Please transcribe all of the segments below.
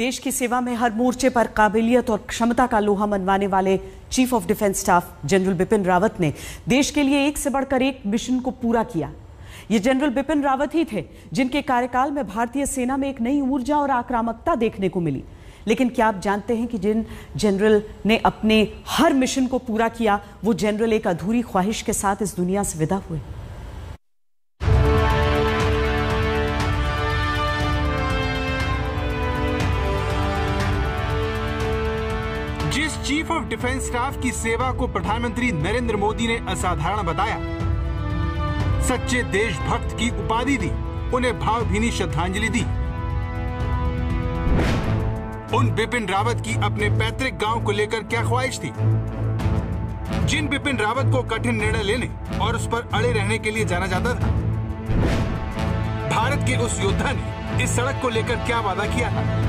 देश की सेवा में हर मोर्चे पर काबिलियत और क्षमता का लोहा मनवाने वाले chief of defence staff general Bipin Rawat ने देश के लिए एक से बढ़कर एक मिशन को पूरा किया। ये जनरल बिपिन रावत ही थे जिनके कार्यकाल में भारतीय सेना में एक नई ऊर्जा और आक्रामकता देखने को मिली। लेकिन क्या आप जानते हैं कि जिन जनरल ने अपने हर मिशन को पूरा किया, वो जनरल एक अधूरी ख्वाहिश के साथ इस दुनिया से विदा हुए। जिस चीफ ऑफ डिफेंस स्टाफ की सेवा को प्रधानमंत्री नरेंद्र मोदी ने असाधारण बताया, सच्चे देशभक्त की उपाधि दी, उन्हें भावभीनी श्रद्धांजलि दी। उन बिपिन रावत की अपने पैतृक गांव को लेकर क्या ख्वाहिश थी? जिन बिपिन रावत को कठिन निर्णय लेने और उस पर अड़े रहने के लिए जाना जाता था, भारत के उस योद्धा ने इस सड़क को लेकर क्या वादा किया था?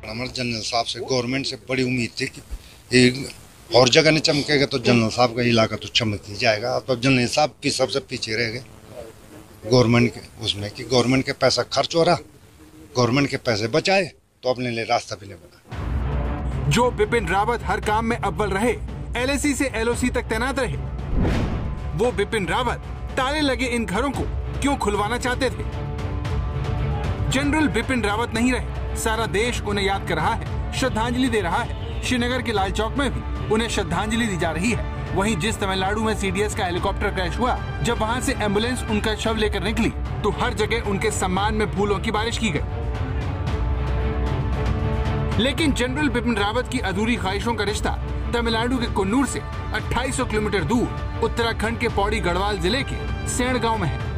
हमारे जनरल साहब से, गवर्नमेंट से बड़ी उम्मीद थी कि और जगह नहीं चमकेगा तो जनरल साहब का इलाका तो चमक ही जाएगा। अब जनरल साहब की सबसे पीछे रह गए गवर्नमेंट के उसमें कि गवर्नमेंट के पैसा खर्च हो रहा, गवर्नमेंट के पैसे बचाए तो अपने लिए रास्ता भी नहीं बना। जो बिपिन रावत हर काम में अव्वल रहे, LAC से LOC तक तैनात रहे, वो बिपिन रावत ताले लगे इन घरों को क्यों खुलवाना चाहते थे? जनरल बिपिन रावत नहीं रहे, सारा देश उन्हें याद कर रहा है, श्रद्धांजलि दे रहा है। श्रीनगर के लाल चौक में भी उन्हें श्रद्धांजलि दी जा रही है। वहीं जिस तमिलनाडु में CDS का हेलीकॉप्टर क्रैश हुआ, जब वहां से एम्बुलेंस उनका शव लेकर निकली, तो हर जगह उनके सम्मान में फूलों की बारिश की गई। लेकिन जनरल बिपिन रावत की अधूरी ख्वाहिशों का रिश्ता तमिलनाडु के कुन्नूर से 2800 किलोमीटर दूर उत्तराखंड के पौड़ी गढ़वाल जिले के सेण गांव में है।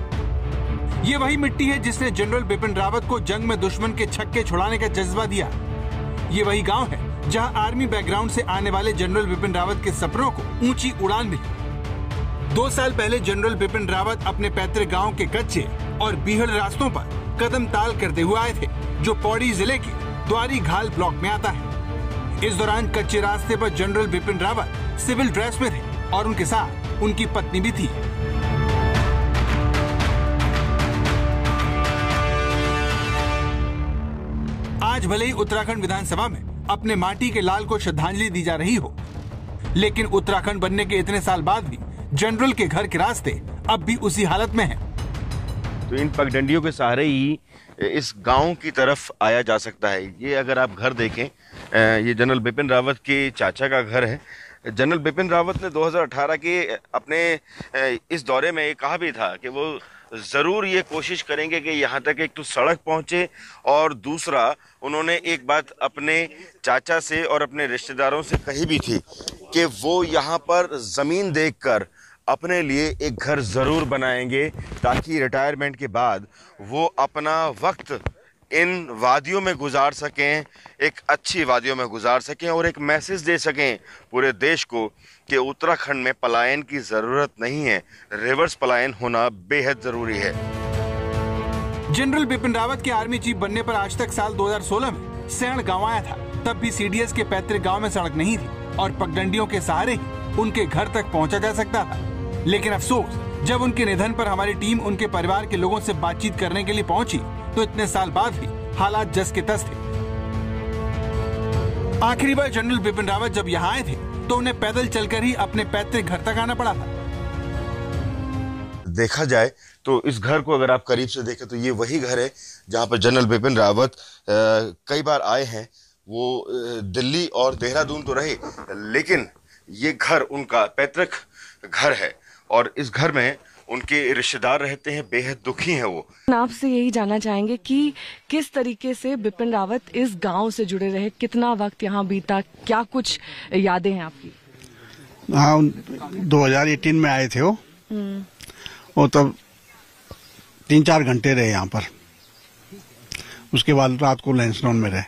ये वही मिट्टी है जिसने जनरल बिपिन रावत को जंग में दुश्मन के छक्के छुड़ाने का जज्बा दिया। ये वही गांव है जहां आर्मी बैकग्राउंड से आने वाले जनरल बिपिन रावत के सपनों को ऊंची उड़ान मिली। 2 साल पहले जनरल बिपिन रावत अपने पैतृक गांव के कच्चे और बीहड़ रास्तों पर कदम ताल करते हुए आए थे, जो पौड़ी जिले के द्वारी घाल ब्लॉक में आता है। इस दौरान कच्चे रास्ते पर general Bipin Rawat civil dress में थे और उनके साथ उनकी पत्नी भी थी। आज भले ही उत्तराखंड विधानसभा में अपने माटी के लाल को श्रद्धांजलि दी जा रही हो, लेकिन उत्तराखंड बनने के इतने साल बाद भी जनरल के घर के रास्ते अब भी उसी हालत में हैं। तो इन पगडंडियों के सहारे ही इस गांव की तरफ आया जा सकता है। ये अगर आप घर देखें, ये जनरल बिपिन रावत के चाचा का घर है। जनरल बिपिन रावत ने 2018 के अपने इस दौरे में कहा भी था कि वो ज़रूर ये कोशिश करेंगे कि यहाँ तक एक तो सड़क पहुँचे, और दूसरा उन्होंने एक बात अपने चाचा से और अपने रिश्तेदारों से कही भी थी कि वो यहाँ पर ज़मीन देखकर अपने लिए एक घर ज़रूर बनाएंगे, ताकि रिटायरमेंट के बाद वो अपना वक्त इन वादियों में गुजार सकें, एक अच्छी वादियों में गुजार सकें और एक मैसेज दे सकें पूरे देश को कि उत्तराखंड में पलायन की ज़रूरत नहीं है, रिवर्स पलायन होना बेहद ज़रूरी है। जनरल बिपिन रावत के आर्मी चीफ बनने पर आज तक साल 2016 में सेण गांव आया था। तब भी CDS के पैतृक गांव में सड़क नहीं थी और पगडंडियों के सहारे ही उनके घर तक पहुंचा जा सकता था। लेकिन अफसोस, जब उनके निधन पर हमारी टीम उनके परिवार के लोगों से बातचीत करने के लिए पहुंची, तो इतने साल बाद भी हालात जस के तस थे। आखिरी बार जनरल बिपिन रावत जब यहाँ आए थे, तो उन्हें पैदल चलकर ही अपने पैतृक घर तक आना पड़ा था। देखा जाए तो इस घर को अगर आप करीब से देखें तो ये वही घर है जहाँ पर जनरल बिपिन रावत कई बार आए हैं। वो दिल्ली और देहरादून तो रहे, लेकिन ये घर उनका पैतृक घर है और इस घर में उनके रिश्तेदार रहते हैं, बेहद दुखी हैं वो। आपसे यही जानना चाहेंगे कि किस तरीके से बिपिन रावत इस गांव से जुड़े रहे, कितना वक्त यहाँ बीता, क्या कुछ यादें हैं आपकी? हाँ, 2018 में आए थे वो, और तब 3-4 घंटे रहे यहाँ पर। उसके बाद रात को लैंसडाउन में रहे।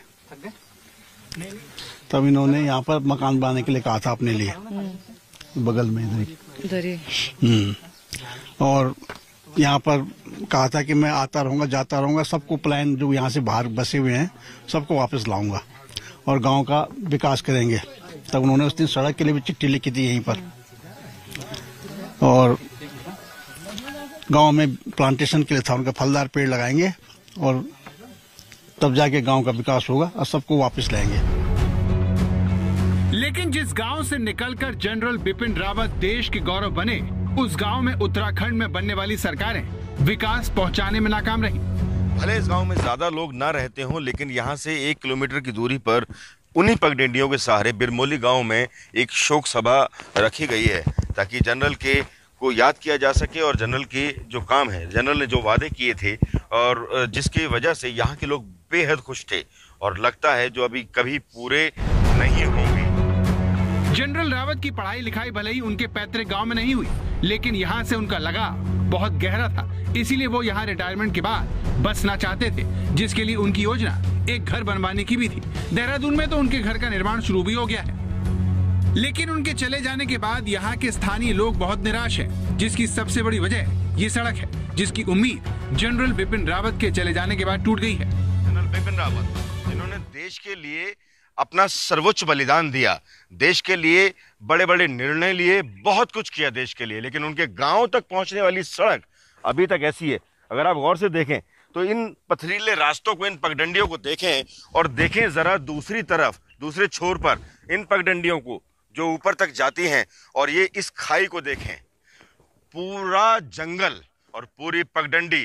तब इन्होंने यहाँ पर मकान बनाने के लिए कहा था अपने लिए, बगल में इधर ही। और यहाँ पर कहा था कि मैं आता रहूँगा, जाता रहूँगा, सबको प्लान जो यहाँ से बाहर बसे हुए हैं सबको वापस लाऊंगा और गांव का विकास करेंगे। तब उन्होंने उस दिन सड़क के लिए भी चिट्ठी लिखी थी यहीं पर, और गांव में प्लांटेशन के लिए था उनका, फलदार पेड़ लगाएंगे और तब जाके गांव का विकास होगा और सबको वापस लाएंगे। लेकिन जिस गांव से निकलकर जनरल बिपिन रावत देश के गौरव बने, उस गांव में उत्तराखंड में बनने वाली सरकारें विकास पहुंचाने में नाकाम रही। भले इस गांव में ज्यादा लोग ना रहते हों, लेकिन यहाँ से 1 किलोमीटर की दूरी पर उन्हीं पगडंडियों के सहारे बिरमोली गांव में एक शोक सभा रखी गई है, ताकि जनरल के को याद किया जा सके और जनरल के जो काम है, जनरल ने जो वादे किए थे और जिसकी वजह से यहाँ के लोग बेहद खुश थे और लगता है जो अभी कभी पूरे नहीं होंगे। जनरल रावत की पढ़ाई लिखाई भले ही उनके पैतृक गांव में नहीं हुई, लेकिन यहाँ से उनका लगाव बहुत गहरा था। इसीलिए वो यहाँ रिटायरमेंट के बाद बसना चाहते थे, जिसके लिए उनकी योजना एक घर बनवाने की भी थी। देहरादून में तो उनके घर का निर्माण शुरू भी हो गया है, लेकिन उनके चले जाने के बाद यहाँ के स्थानीय लोग बहुत निराश हैं, जिसकी सबसे बड़ी वजह ये सड़क है, जिसकी उम्मीद जनरल बिपिन रावत के चले जाने के बाद टूट गई है। जनरल बिपिन रावत जिन्होंने देश के लिए अपना सर्वोच्च बलिदान दिया, देश के लिए बड़े बड़े निर्णय लिए, बहुत कुछ किया देश के लिए, लेकिन उनके गांव तक पहुंचने वाली सड़क अभी तक ऐसी है। अगर आप गौर से देखें तो इन पथरीले रास्तों को, इन पगडंडियों को देखें और देखें जरा दूसरी तरफ, दूसरे छोर पर इन पगडंडियों को जो ऊपर तक जाती हैं, और ये इस खाई को देखें, पूरा जंगल और पूरी पगडंडी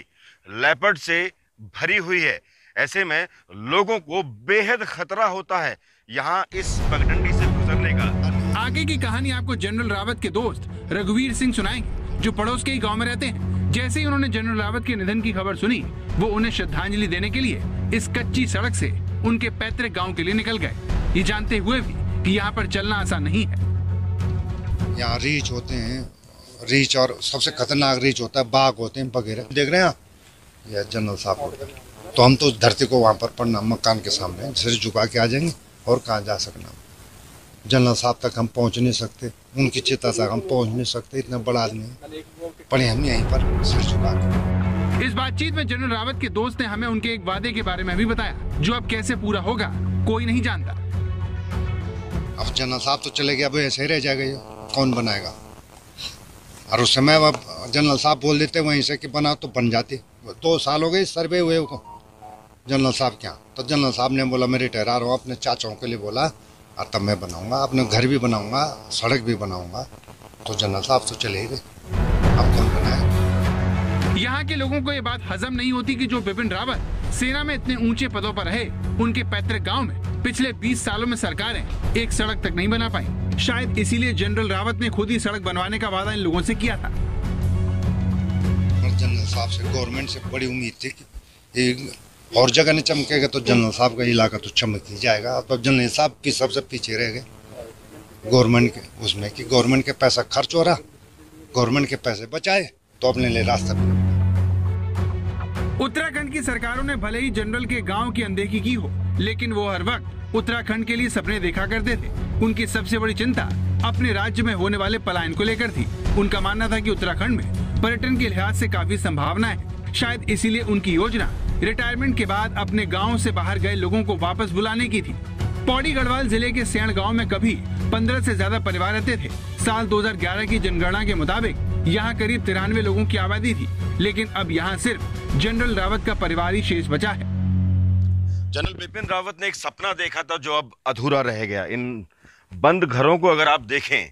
लेपर्ड से भरी हुई है। ऐसे में लोगों को बेहद खतरा होता है यहाँ इस पगडंडी से गुजरने का। आगे की कहानी आपको जनरल रावत के दोस्त रघुवीर सिंह सुनाएंगे, जो पड़ोस के ही गांव में रहते हैं। जैसे ही उन्होंने जनरल रावत के निधन की खबर सुनी, वो उन्हें श्रद्धांजलि देने के लिए इस कच्ची सड़क से उनके पैतृक गांव के लिए निकल गए, ये जानते हुए भी कि यहाँ पर चलना आसान नहीं है। यहाँ रीछ होते हैं, रीछ, और सबसे खतरनाक रीछ होता है, बाघ होते हैं वगैरह। देख रहे हैं यह जनरल साहब, तो हम तो धरती को वहाँ पर पड़ना, मकान के सामने सिर झुका के आ जाएंगे और कहाँ जा सकना। जनरल साहब तक हम पहुँच नहीं सकते, उनकी चिता तक हम पहुँच नहीं सकते, इतना बड़ा आदमी पड़े हम यहीं पर सिर झुका के। इस बातचीत में जनरल रावत के दोस्त ने हमें उनके एक वादे के बारे में भी बताया, जो अब कैसे पूरा होगा कोई नहीं जानता। अब जनरल साहब तो चले गए, अब ऐसे ही रह जाएगा, ये कौन बनाएगा। और उस समय अब जनरल साहब बोल देते वहीं से कि बना तो बन जाती। 2 साल हो गए सर्वे हुए को जनरल साहब क्या, तो जनरल साहब ने बोला मैं रिटायर आ रहा हूँ, अपने चाचाओं के लिए बोला, और तब मैं बनाऊंगा, अपने घर भी बनाऊंगा, सड़क भी बनाऊंगा। तो जनरल साहब तो चले ही गए, अब कौन बनाए। यहाँ के लोगों को ये बात हजम नहीं होती कि जो बिपिन रावत सेना में इतने ऊंचे पदों पर रहे, उनके पैतृक गांव में पिछले 20 सालों में सरकारें एक सड़क तक नहीं बना पाई। शायद इसीलिए जनरल रावत ने खुद ही सड़क बनवाने का वादा इन लोगों से किया था। जनरल साहब से, गवर्नमेंट से बड़ी उम्मीद थी कि और जगह नहीं चमकेगा तो जनरल साहब का इलाका तो चमक ही जाएगा। तो जनरल साहब की सबसे पीछे रह गए गवर्नमेंट के उसमें, कि गवर्नमेंट के पैसा खर्च हो रहा, गवर्नमेंट के पैसे बचाए तो अपने लिए रास्ता भी। उत्तराखंड की सरकारों ने भले ही जनरल के गांव की अनदेखी की हो, लेकिन वो हर वक्त उत्तराखंड के लिए सपने देखा करते थे। उनकी सबसे बड़ी चिंता अपने राज्य में होने वाले पलायन को लेकर थी। उनका मानना था कि उत्तराखंड में पर्यटन के लिहाज से काफी संभावनाएं है। शायद इसीलिए उनकी योजना रिटायरमेंट के बाद अपने गांव से बाहर गए लोगों को वापस बुलाने की थी। पौड़ी गढ़वाल जिले के सेण गांव में कभी 15 से ज्यादा परिवार रहते थे। साल 2011 की जनगणना के मुताबिक यहाँ करीब 93 लोगों की आबादी थी, लेकिन अब यहाँ सिर्फ जनरल रावत का परिवार ही शेष बचा है। जनरल बिपिन रावत ने एक सपना देखा था जो अब अधूरा रह गया। इन बंद घरों को अगर आप देखें,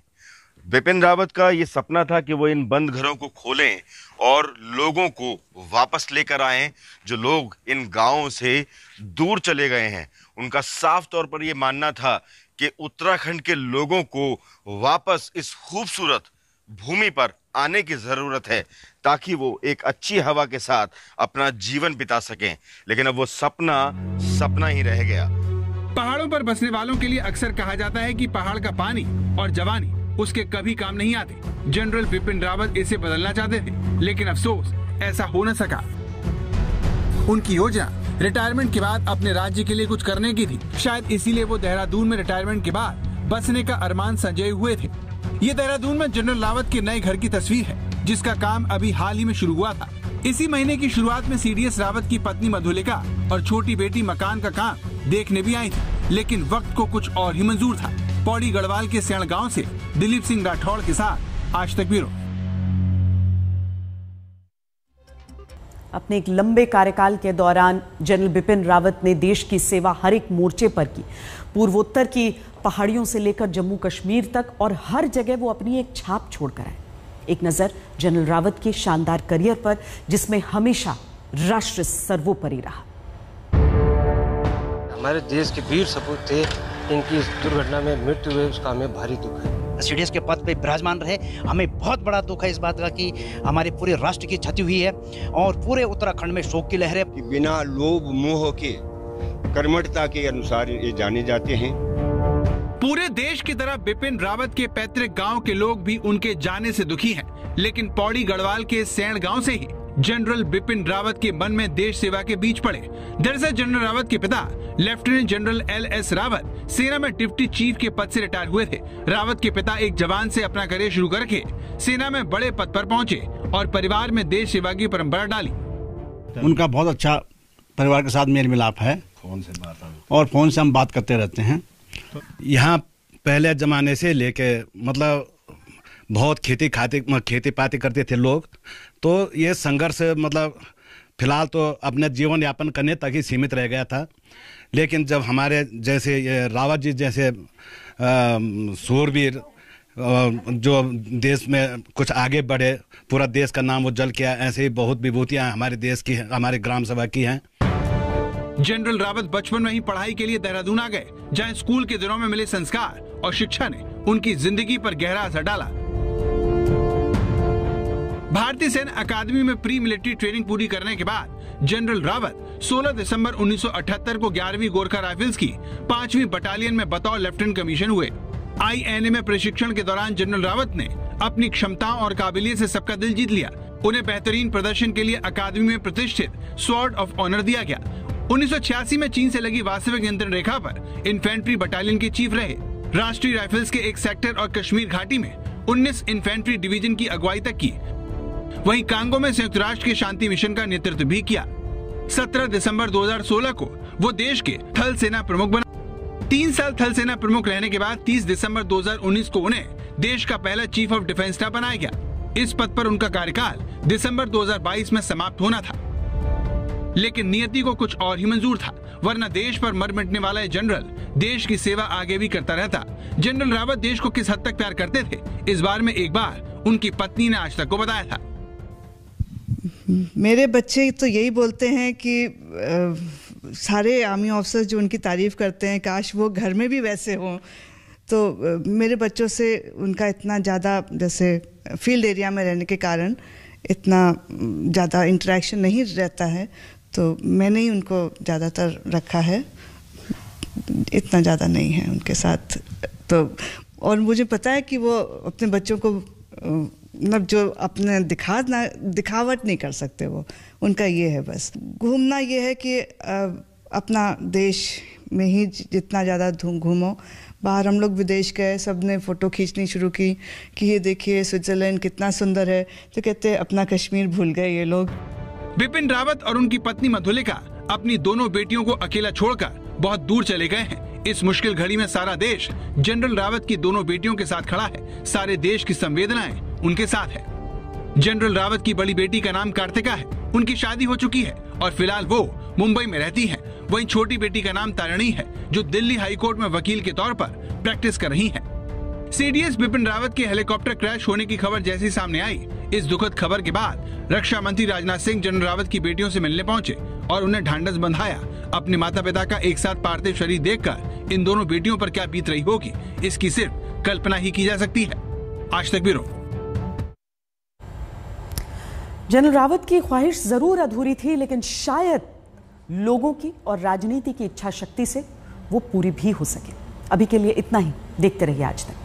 बिपिन रावत का ये सपना था कि वो इन बंद घरों को खोलें और लोगों को वापस लेकर आएं, जो लोग इन गांवों से दूर चले गए हैं। उनका साफ तौर पर ये मानना था कि उत्तराखंड के लोगों को वापस इस खूबसूरत भूमि पर आने की जरूरत है, ताकि वो एक अच्छी हवा के साथ अपना जीवन बिता सकें। लेकिन अब वो सपना ही रह गया। पहाड़ों पर बसने वालों के लिए अक्सर कहा जाता है कि पहाड़ का पानी और जवानी उसके कभी काम नहीं आते। जनरल बिपिन रावत इसे बदलना चाहते थे, लेकिन अफसोस ऐसा हो न सका। उनकी योजना रिटायरमेंट के बाद अपने राज्य के लिए कुछ करने की थी। शायद इसीलिए वो देहरादून में रिटायरमेंट के बाद बसने का अरमान संजोए हुए थे। ये देहरादून में जनरल रावत के नए घर की तस्वीर है, जिसका काम अभी हाल ही में शुरू हुआ था। इसी महीने की शुरुआत में सीडीएस रावत की पत्नी मधुलिका और छोटी बेटी मकान का काम देखने भी आई थी, लेकिन वक्त को कुछ और ही मंजूर था। पौड़ी गढ़वाल के सेण गांव से दिलीप सिंह राठौड़ के साथ आज तक ब्यूरो। अपने एक लंबे कार्यकाल के दौरान जनरल बिपिन रावत ने देश की सेवा हर एक मोर्चे पर की। पूर्वोत्तर की पहाड़ियों से लेकर जम्मू कश्मीर तक और हर जगह वो अपनी एक छाप छोड़कर आए। एक नजर जनरल रावत के शानदार करियर पर, जिसमें हमेशा राष्ट्र सर्वोपरि रहा। हमारे देश के वीर सपूत थे, इनकी इस दुर्घटना में मृत्यु हुई, उसका हमें भारी दुख है। सीडीएस के पद पे विराजमान रहे, हमें बहुत बड़ा दुख है इस बात का कि हमारे पूरे राष्ट्र की क्षति हुई है और पूरे उत्तराखंड में शोक की लहर है। बिना लोभ मोह के कर्मठता के अनुसार ये जाने जाते हैं। पूरे देश की तरह बिपिन रावत के पैतृक गांव के लोग भी उनके जाने से दुखी हैं, लेकिन पौड़ी गढ़वाल के सैण गांव से ही जनरल बिपिन रावत के मन में देश सेवा के बीज पड़े। दरअसल जनरल रावत के पिता लेफ्टिनेंट जनरल LS रावत सेना में डिप्टी चीफ के पद से रिटायर हुए थे। रावत के पिता एक जवान से अपना करियर शुरू करके सेना में बड़े पद पर पहुंचे और परिवार में देश सेवा की परंपरा डाली। उनका बहुत अच्छा परिवार के साथ मेल मिलाप है, और फोन से हम बात करते रहते हैं। यहाँ पहले जमाने से लेके मतलब बहुत खेती पाती करते थे लोग, तो ये संघर्ष मतलब फिलहाल तो अपने जीवन यापन करने तक ही सीमित रह गया था। लेकिन जब हमारे जैसे ये रावत जी जैसे शूरवीर जो देश में कुछ आगे बढ़े, पूरा देश का नाम उज्जवल किया, ऐसे ही बहुत विभूतियां हमारे देश की, हमारे ग्राम सभा की हैं। जनरल रावत बचपन में ही पढ़ाई के लिए देहरादून आ गए, जहां स्कूल के दिनों में मिले संस्कार और शिक्षा ने उनकी जिंदगी पर गहरा असर डाला। भारतीय सेना अकादमी में प्री मिलिट्री ट्रेनिंग पूरी करने के बाद जनरल रावत 16 दिसंबर 1978 को 11वीं गोरखा राइफल्स की 5वीं बटालियन में बतौर लेफ्टिनेंट कमीशन हुए। INA में प्रशिक्षण के दौरान जनरल रावत ने अपनी क्षमताओं और काबिलियत से सबका दिल जीत लिया। उन्हें बेहतरीन प्रदर्शन के लिए अकादमी में प्रतिष्ठित स्वॉर्ड ऑफ ऑनर दिया गया। 1986 में चीन से लगी वास्तविक नियंत्रण रेखा पर इन्फेंट्री बटालियन के चीफ रहे। राष्ट्रीय राइफल्स के एक सेक्टर और कश्मीर घाटी में 19 इन्फेंट्री डिवीजन की अगुवाई तक की। वहीं कांगो में संयुक्त राष्ट्र के शांति मिशन का नेतृत्व भी किया। 17 दिसंबर 2016 को वो देश के थल सेना प्रमुख बना। 3 साल थल सेना प्रमुख रहने के बाद 30 दिसंबर 2019 को उन्हें देश का पहला चीफ ऑफ डिफेंस स्टाफ बनाया गया। इस पद पर उनका कार्यकाल दिसंबर 2022 में समाप्त होना था, लेकिन नियति को कुछ और ही मंजूर था, वरना देश पर मर मिटने वाला जनरल देश की सेवा आगे भी करता रहता। जनरल रावत देश को किस हद तक प्यार करते थे, इस बारे में एक बार उनकी पत्नी ने आज तक को बताया था। मेरे बच्चे तो यही बोलते हैं कि सारे आर्मी ऑफिसर्स जो उनकी तारीफ करते हैं, काश वो घर में भी वैसे हों। तो मेरे बच्चों से उनका इतना ज़्यादा, जैसे फील्ड एरिया में रहने के कारण इतना ज़्यादा इंटरेक्शन नहीं रहता है, तो मैंने ही उनको ज़्यादातर रखा है, इतना ज़्यादा नहीं है उनके साथ। तो और मुझे पता है कि वो अपने बच्चों को मतलब जो अपने दिखावट नहीं कर सकते, वो उनका ये है बस घूमना। ये है कि अपना देश में ही जितना ज़्यादा घूमो। बाहर हम लोग विदेश गए, सब ने फ़ोटो खींचनी शुरू की कि ये देखिए स्विट्ज़रलैंड कितना सुंदर है, तो कहते अपना कश्मीर भूल गए ये लोग। बिपिन रावत और उनकी पत्नी मधुलिका अपनी दोनों बेटियों को अकेला छोड़कर बहुत दूर चले गए हैं। इस मुश्किल घड़ी में सारा देश जनरल रावत की दोनों बेटियों के साथ खड़ा है। सारे देश की संवेदनाएं उनके साथ है। जनरल रावत की बड़ी बेटी का नाम कार्तिका है, उनकी शादी हो चुकी है और फिलहाल वो मुंबई में रहती हैं। वहीं छोटी बेटी का नाम तारिणी है, जो दिल्ली हाई कोर्ट में वकील के तौर पर प्रैक्टिस कर रही हैं। CDS बिपिन रावत के हेलीकॉप्टर क्रैश होने की खबर जैसी सामने आई, इस दुखद खबर के बाद रक्षा मंत्री राजनाथ सिंह जनरल रावत की बेटियों से मिलने पहुंचे और उन्हें ढांढस बंधाया। अपने माता पिता का एक साथ पार्थिव शरीर देखकर इन दोनों बेटियों पर क्या बीत रही होगी, इसकी सिर्फ कल्पना ही की जा सकती है। आज तक ब्यूरो। जनरल रावत की ख्वाहिश जरूर अधूरी थी, लेकिन शायद लोगों की और राजनीति की इच्छा शक्ति से वो पूरी भी हो सके। अभी के लिए इतना ही। देखते रहिए आज तक।